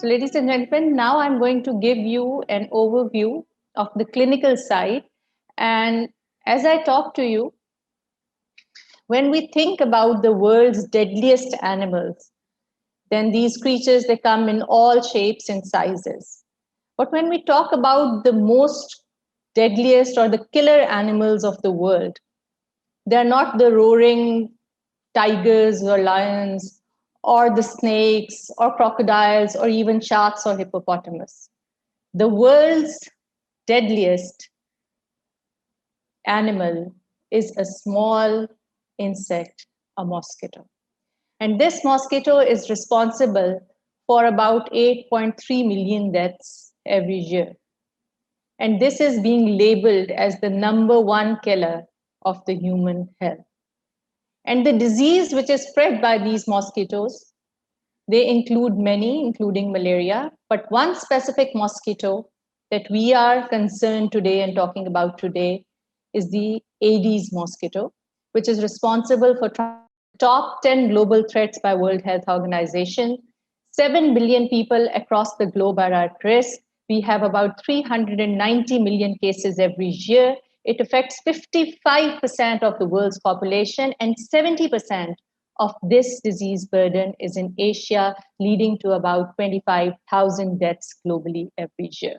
So, ladies and gentlemen, now I'm going to give you an overview of the clinical side. And as I talk to you, when we think about the world's deadliest animals, then these creatures, they come in all shapes and sizes. But when we talk about the most deadliest or the killer animals of the world, they're not the roaring tigers or lions or the snakes or crocodiles or even sharks or hippopotamus. The world's deadliest animal is a small insect, a mosquito. And this mosquito is responsible for about 8.3 million deaths every year. And this is being labeled as the number one killer of the human health. And the disease which is spread by these mosquitoes, they include many, including malaria, but one specific mosquito that we are concerned today and talking about today is the Aedes mosquito, which is responsible for top 10 global threats by World Health Organization. 7 billion people across the globe are at risk. We have about 390 million cases every year. It affects 55% of the world's population, and 70% of this disease burden is in Asia, leading to about 25,000 deaths globally every year.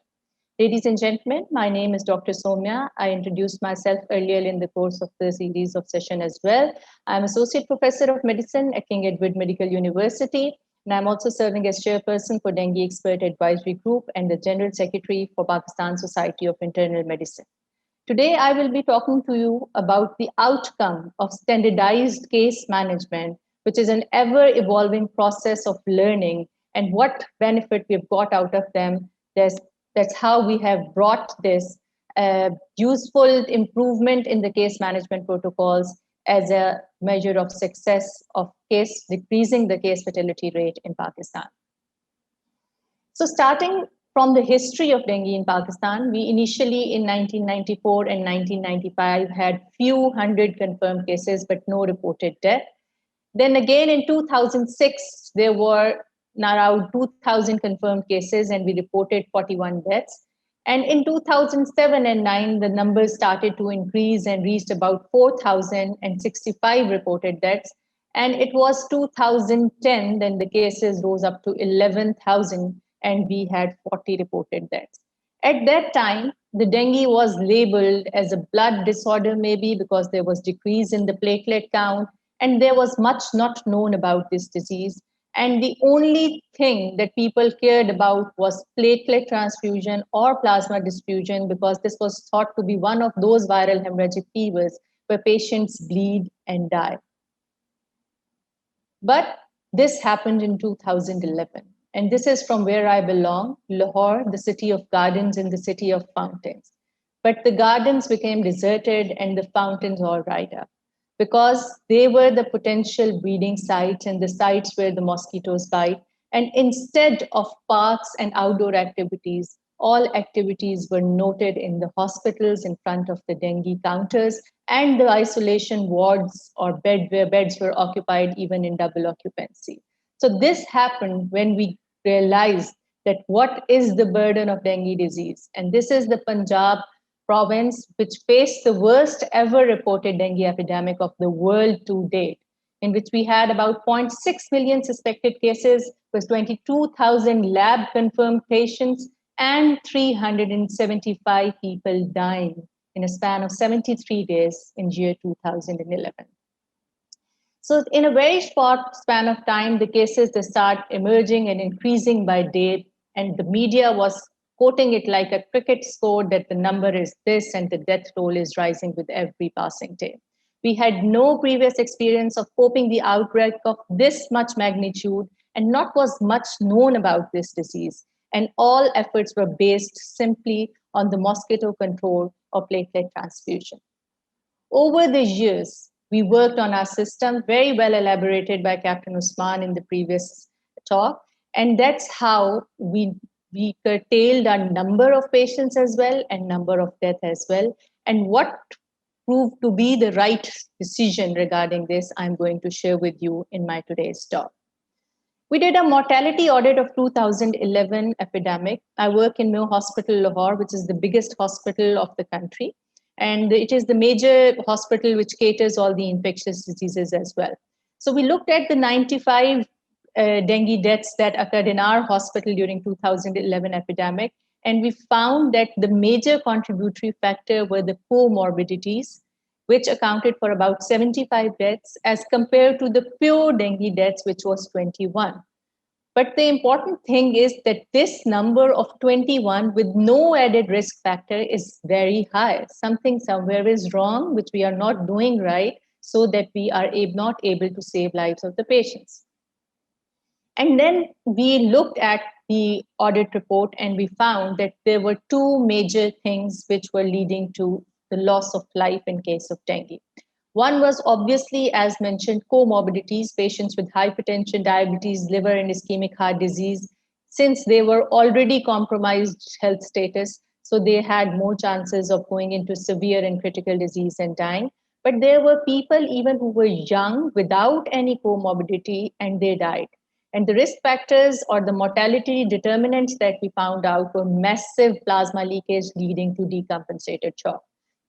Ladies and gentlemen, my name is Dr. Somya. I introduced myself earlier in the course of the series of session as well. I'm Associate Professor of Medicine at King Edward Medical University, and I'm also serving as Chairperson for Dengue Expert Advisory Group and the General Secretary for Pakistan Society of Internal Medicine. Today, I will be talking to you about the outcome of standardized case management, which is an ever-evolving process of learning, and what benefit we've got out of them. That's how we have brought this useful improvement in the case management protocols as a measure of success of case decreasing the case fatality rate in Pakistan. So starting from the history of dengue in Pakistan, we initially in 1994 and 1995 had few hundred confirmed cases, but no reported death. Then again in 2006, there were around 2,000 confirmed cases and we reported 41 deaths. And in 2007 and 9, the numbers started to increase and reached about 4,065 reported deaths. And it was 2010, then the cases rose up to 11,000 and we had 40 reported deaths. At that time, the dengue was labeled as a blood disorder, maybe because there was decrease in the platelet count, and there was much not known about this disease. And the only thing that people cared about was platelet transfusion or plasma diffusion, because this was thought to be one of those viral hemorrhagic fevers where patients bleed and die. But this happened in 2011. And this is from where I belong, Lahore, the city of gardens and the city of fountains. But the gardens became deserted and the fountains all dried up, because they were the potential breeding sites and the sites where the mosquitoes bite. And instead of parks and outdoor activities, all activities were noted in the hospitals in front of the dengue counters and the isolation wards or where beds were occupied even in double occupancy. So this happened when we realized that what is the burden of dengue disease. And this is the Punjab province, which faced the worst ever reported dengue epidemic of the world to date, in which we had about 0.6 million suspected cases, with 22,000 lab confirmed patients and 375 people dying in a span of 73 days in year 2011. So in a very short span of time, the cases, they start emerging and increasing by day, and the media was quoting it like a cricket score that the number is this and the death toll is rising with every passing day. We had no previous experience of coping the outbreak of this much magnitude, and not was much known about this disease. And all efforts were based simply on the mosquito control or platelet transfusion. Over the years, we worked on our system, very well elaborated by Captain Usman in the previous talk. And that's how we curtailed our number of patients as well and number of deaths as well. And what proved to be the right decision regarding this, I'm going to share with you in my today's talk. We did a mortality audit of 2011 epidemic. I work in Mayo Hospital, Lahore, which is the biggest hospital of the country. And it is the major hospital which caters all the infectious diseases as well. So we looked at the 95 dengue deaths that occurred in our hospital during 2011 epidemic. And we found that the major contributory factor were the comorbidities, which accounted for about 75 deaths as compared to the pure dengue deaths, which was 21. But the important thing is that this number of 21 with no added risk factor is very high. Something somewhere is wrong, which we are not doing right, so that we are not able to save lives of the patients. And then we looked at the audit report and we found that there were two major things which were leading to the loss of life in case of dengue. One was obviously, as mentioned, comorbidities, patients with hypertension, diabetes, liver and ischemic heart disease, since they were already compromised health status, so they had more chances of going into severe and critical disease and dying. But there were people even who were young without any comorbidity and they died. And the risk factors or the mortality determinants that we found out were massive plasma leakage leading to decompensated shock.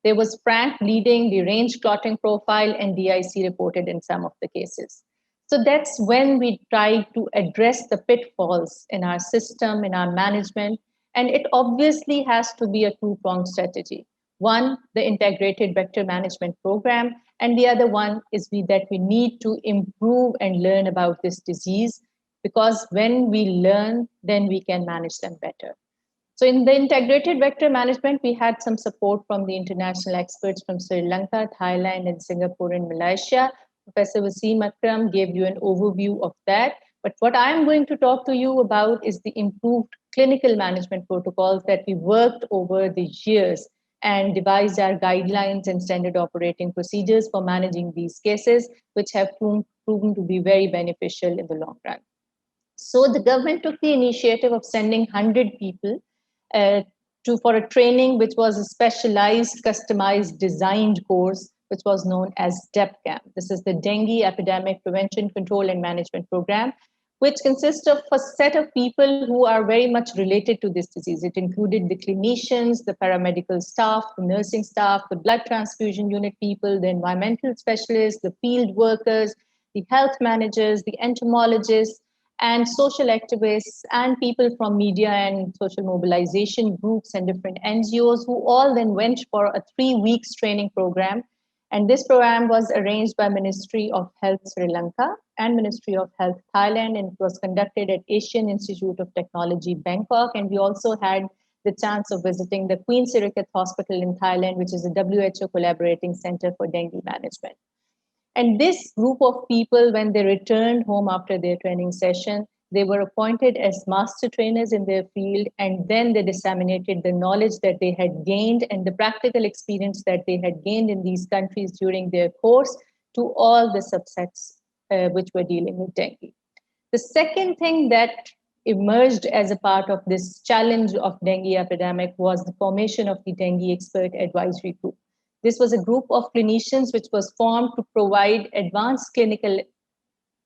There was frank bleeding, deranged clotting profile, and DIC reported in some of the cases. So that's when we tried to address the pitfalls in our system, in our management. And it obviously has to be a two-pronged strategy. One, the integrated vector management program, and the other one is that we need to improve and learn about this disease, because when we learn, then we can manage them better. So in the integrated vector management, we had some support from the international experts from Sri Lanka, Thailand, and Singapore and Malaysia. Professor Wasim Akram gave you an overview of that. But what I'm going to talk to you about is the improved clinical management protocols that we worked over the years and devised our guidelines and standard operating procedures for managing these cases, which have proven to be very beneficial in the long run. So the government took the initiative of sending 100 people uh, for a training, which was a specialized, customized, designed course, which was known as DEPCAM. This is the Dengue Epidemic Prevention, Control, and Management Program, which consists of a set of people who are very much related to this disease. It included the clinicians, the paramedical staff, the nursing staff, the blood transfusion unit people, the environmental specialists, the field workers, the health managers, the entomologists, and social activists and people from media and social mobilization groups and different NGOs who all then went for a 3 weeks training program. And this program was arranged by Ministry of Health Sri Lanka and Ministry of Health Thailand, and it was conducted at Asian Institute of Technology, Bangkok. And we also had the chance of visiting the Queen Sirikit Hospital in Thailand, which is a WHO collaborating center for dengue management. And this group of people, when they returned home after their training session, they were appointed as master trainers in their field, and then they disseminated the knowledge that they had gained and the practical experience that they had gained in these countries during their course to all the subsets which were dealing with dengue. The second thing that emerged as a part of this challenge of dengue epidemic was the formation of the Dengue Expert Advisory Group. This was a group of clinicians which was formed to provide advanced clinical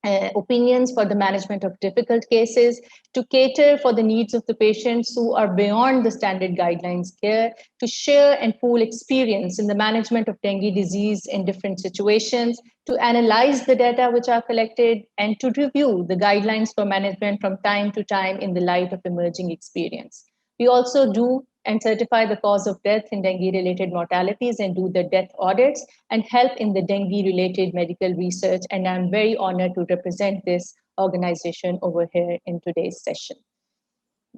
opinions for the management of difficult cases, to cater for the needs of the patients who are beyond the standard guidelines care, to share and pool experience in the management of dengue disease in different situations, to analyze the data which are collected, and to review the guidelines for management from time to time in the light of emerging experience. We also do and certify the cause of death in dengue-related mortalities and do the death audits and help in the dengue-related medical research. And I'm very honored to represent this organization over here in today's session.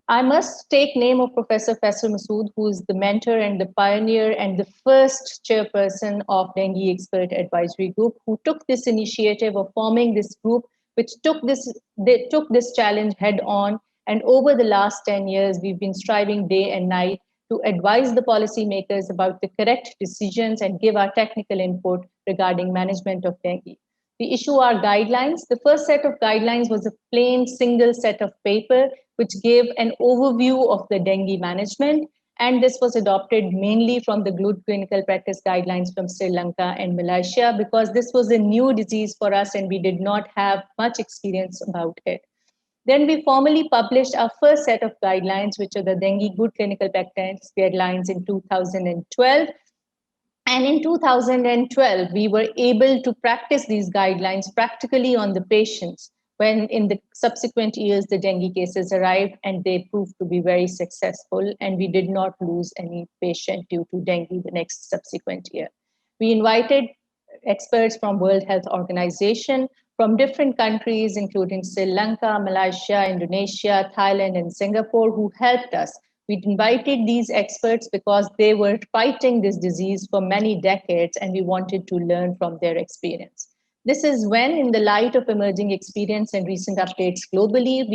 I must take name of Professor Faisal Masood, who is the mentor and the pioneer and the first chairperson of Dengue Expert Advisory Group, who took this initiative of forming this group, which took this challenge head on. And over the last 10 years, we've been striving day and night to advise the policymakers about the correct decisions and give our technical input regarding management of dengue. We issue our guidelines. The first set of guidelines was a plain single set of paper which gave an overview of the dengue management. And this was adopted mainly from the good clinical practice guidelines from Sri Lanka and Malaysia, because this was a new disease for us and we did not have much experience about it. Then we formally published our first set of guidelines, which are the Dengue Good Clinical Practice Guidelines in 2012. And in 2012, we were able to practice these guidelines practically on the patients when in the subsequent years the dengue cases arrived, and they proved to be very successful, and we did not lose any patient due to dengue the next subsequent year. We invited experts from World Health Organization from different countries, including Sri Lanka, Malaysia, Indonesia, Thailand, and Singapore, who helped us. We invited these experts because they were fighting this disease for many decades, and we wanted to learn from their experience. This is when, in the light of emerging experience and recent updates globally,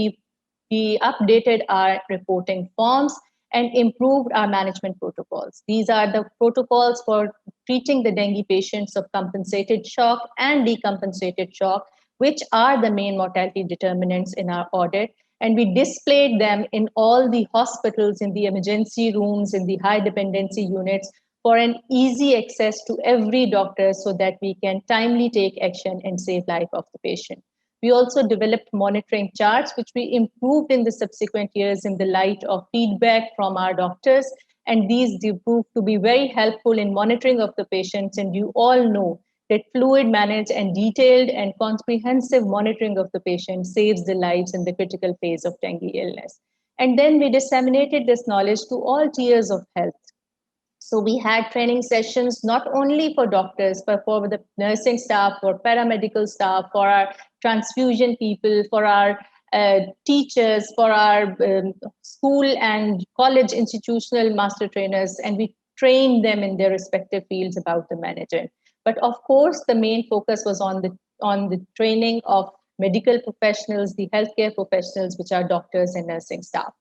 we updated our reporting forms and improved our management protocols. These are the protocols for treating the dengue patients of compensated shock and decompensated shock, which are the main mortality determinants in our audit. And we displayed them in all the hospitals, in the emergency rooms, in the high dependency units, for an easy access to every doctor so that we can timely take action and save life of the patient. We also developed monitoring charts, which we improved in the subsequent years in the light of feedback from our doctors. And these proved to be very helpful in monitoring of the patients. And you all know that fluid managed and detailed and comprehensive monitoring of the patient saves the lives in the critical phase of dengue illness. And then we disseminated this knowledge to all tiers of health. So we had training sessions not only for doctors, but for the nursing staff, for paramedical staff, for our transfusion people, for our teachers, for our school and college institutional master trainers, and we trained them in their respective fields about the management. But of course, the main focus was on the training of medical professionals, the healthcare professionals, which are doctors and nursing staff.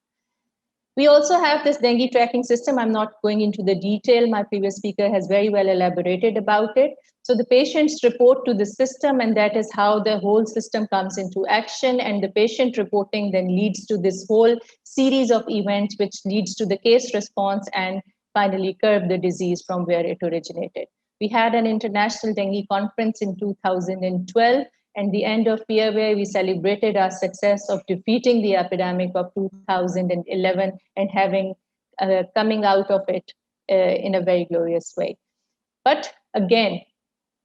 We also have this dengue tracking system. I'm not going into the detail. My previous speaker has very well elaborated about it. So the patients report to the system, and that is how the whole system comes into action. And the patient reporting then leads to this whole series of events, which leads to the case response and finally curb the disease from where it originated. We had an international dengue conference in 2012, and the end of year where we celebrated our success of defeating the epidemic of 2011 and having coming out of it in a very glorious way. But again,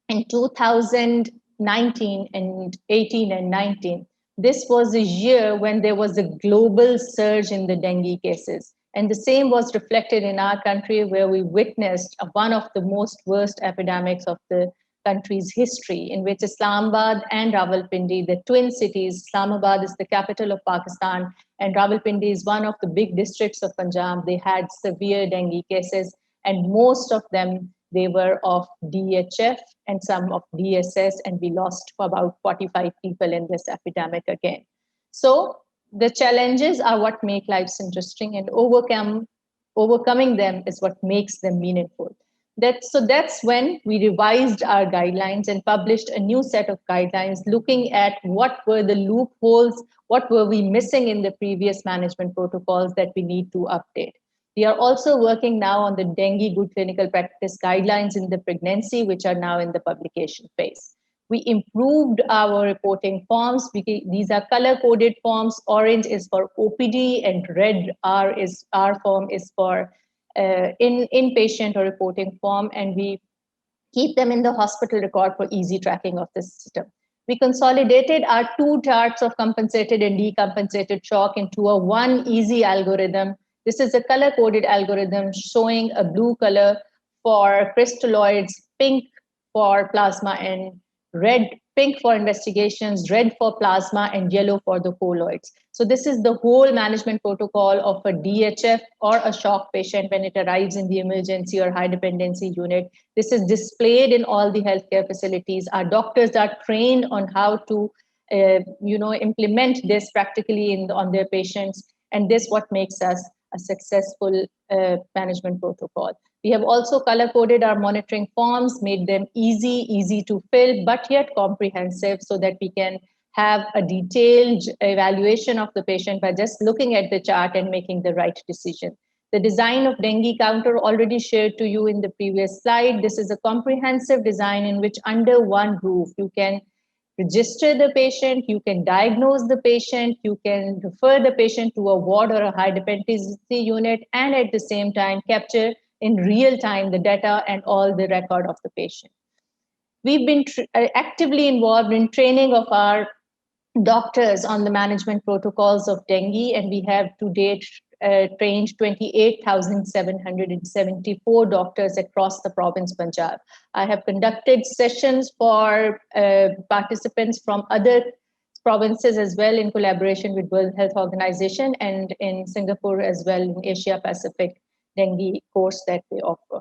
in 2019 and 18 and 19, this was a year when there was a global surge in the dengue cases. And the same was reflected in our country, where we witnessed one of the most worst epidemics of the country's history, in which Islamabad and Rawalpindi, the twin cities, Islamabad is the capital of Pakistan, and Rawalpindi is one of the big districts of Punjab. They had severe dengue cases, and most of them, they were of DHF and some of DSS, and we lost about 45 people in this epidemic again. So the challenges are what make lives interesting, and overcoming them is what makes them meaningful. That's when we revised our guidelines and published a new set of guidelines looking at what were the loopholes, what were we missing in the previous management protocols that we need to update. We are also working now on the dengue good clinical practice guidelines in the pregnancy, which are now in the publication phase. We improved our reporting forms. These are color-coded forms. Orange is for OPD, and red R form is for inpatient or reporting form, and we keep them in the hospital record for easy tracking of the system. We consolidated our two charts of compensated and decompensated shock into a one easy algorithm. This is a color-coded algorithm showing a blue color for crystalloids, pink for plasma, and pink for investigations, red for plasma, and yellow for the colloids. So this is the whole management protocol of a DHF or a shock patient when it arrives in the emergency or high dependency unit. This is displayed in all the healthcare facilities. Our doctors are trained on how to implement this practically on their patients, and this what makes us a successful management protocol. We have also color-coded our monitoring forms, made them easy to fill, but yet comprehensive, so that we can have a detailed evaluation of the patient by just looking at the chart and making the right decision. The design of dengue counter already shared to you in the previous slide. This is a comprehensive design in which under one roof, you can register the patient, you can diagnose the patient, you can refer the patient to a ward or a high dependency unit, and at the same time capture in real time the data and all the record of the patient. We've been actively involved in training of our doctors on the management protocols of dengue, and we have to date trained 28,774 doctors across the province Punjab. I have conducted sessions for participants from other provinces as well in collaboration with World Health Organization, and in Singapore as well in Asia Pacific dengue course that they offer.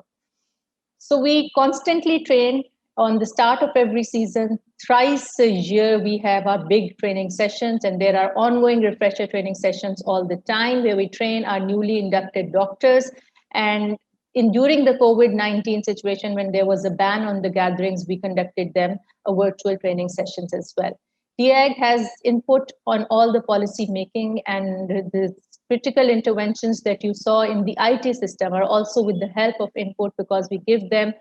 So we constantly train. On the start of every season, thrice a year, we have our big training sessions, and there are ongoing refresher training sessions all the time where we train our newly inducted doctors. And during the COVID-19 situation, when there was a ban on the gatherings, we conducted them a virtual training sessions as well. DIAG has input on all the policy making, and the critical interventions that you saw in the IT system are also with the help of input, because we give them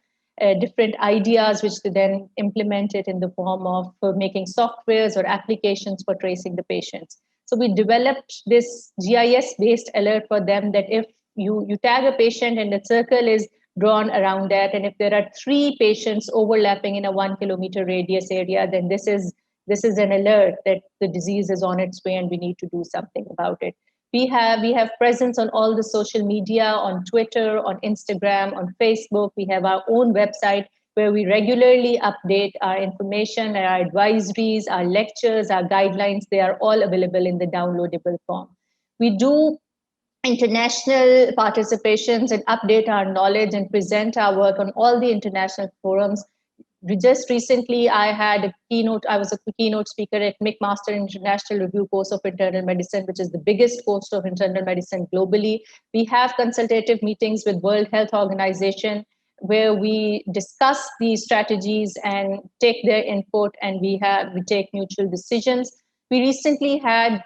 different ideas which they then implement it in the form of making softwares or applications for tracing the patients. So we developed this GIS based alert for them that if you tag a patient and a circle is drawn around that, and if there are 3 patients overlapping in a 1 kilometer radius area, then this is an alert that the disease is on its way and we need to do something about it. We have presence on all the social media, on Twitter, on Instagram, on Facebook. We have our own website where we regularly update our information, our advisories, our lectures, our guidelines. They are all available in the downloadable form. We do international participations and update our knowledge and present our work on all the international forums. Just recently, I was a keynote speaker at McMaster International Review Course of Internal Medicine, which is the biggest course of internal medicine globally. We have consultative meetings with World Health Organization where we discuss these strategies and take their input, and we take mutual decisions. We recently had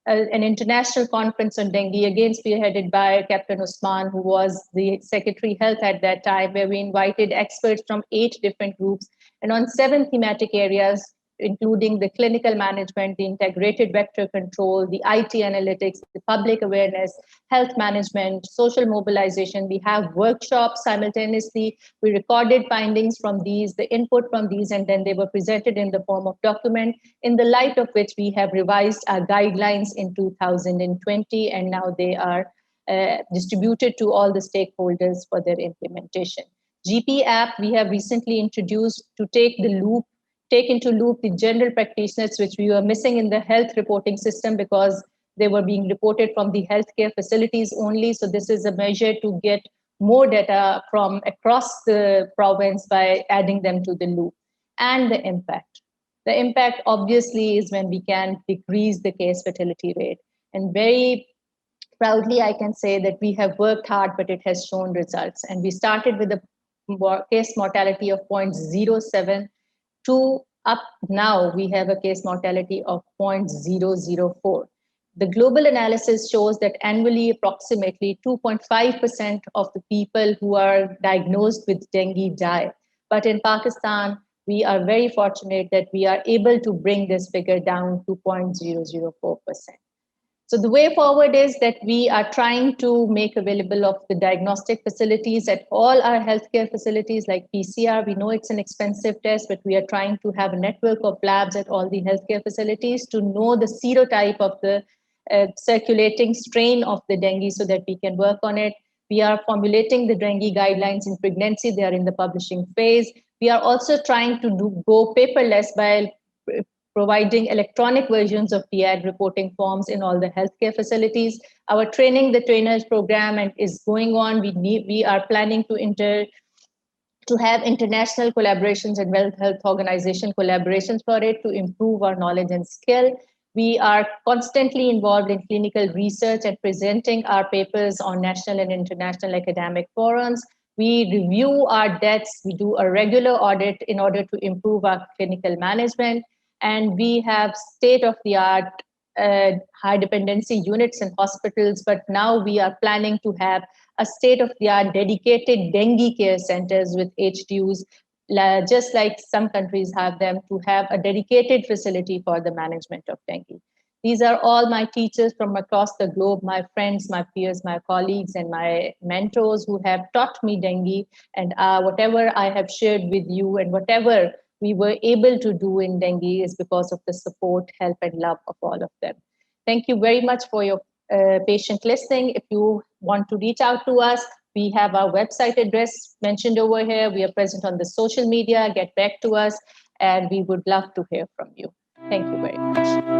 an international conference on dengue, again spearheaded by Captain Usman, who was the Secretary Health at that time, where we invited experts from 8 different groups and on 7 thematic areas, including the clinical management, the integrated vector control, the IT analytics, the public awareness, health management, social mobilization. We have workshops simultaneously. We recorded findings from these, the input from these, and then they were presented in the form of document, in the light of which we have revised our guidelines in 2020, and now they are distributed to all the stakeholders for their implementation. GP app we have recently introduced to take into loop the general practitioners, which we were missing in the health reporting system because they were being reported from the healthcare facilities only. So this is a measure to get more data from across the province by adding them to the loop. And the impact. The impact obviously is when we can decrease the case fatality rate. And very proudly, I can say that we have worked hard, but it has shown results. And we started with a case mortality of 0.07 to up now we have a case mortality of 0.004. The global analysis shows that annually approximately 2.5% of the people who are diagnosed with dengue die. But in Pakistan, we are very fortunate that we are able to bring this figure down to 0.004%. So the way forward is that we are trying to make available of the diagnostic facilities at all our healthcare facilities like PCR. We know it's an expensive test, but we are trying to have a network of labs at all the healthcare facilities to know the serotype of the circulating strain of the dengue so that we can work on it. We are formulating the dengue guidelines in pregnancy. They are in the publishing phase. We are also trying to go paperless by providing electronic versions of DIAG reporting forms in all the healthcare facilities. Our training the trainers program is going on. We are planning to have international collaborations and World Health Organization collaborations for it to improve our knowledge and skill. We are constantly involved in clinical research and presenting our papers on national and international academic forums. We review our deaths. We do a regular audit in order to improve our clinical management. And we have state-of-the-art high dependency units in hospitals, but now we are planning to have a state-of-the-art dedicated dengue care centers with HDUs just like some countries have them, to have a dedicated facility for the management of dengue. These are all my teachers from across the globe, my friends, my peers, my colleagues, and my mentors who have taught me dengue. And whatever I have shared with you and whatever we were able to do in dengue is because of the support, help, and love of all of them. Thank you very much for your patient listening. If you want to reach out to us, we have our website address mentioned over here. We are present on the social media. Get back to us, and we would love to hear from you. Thank you very much.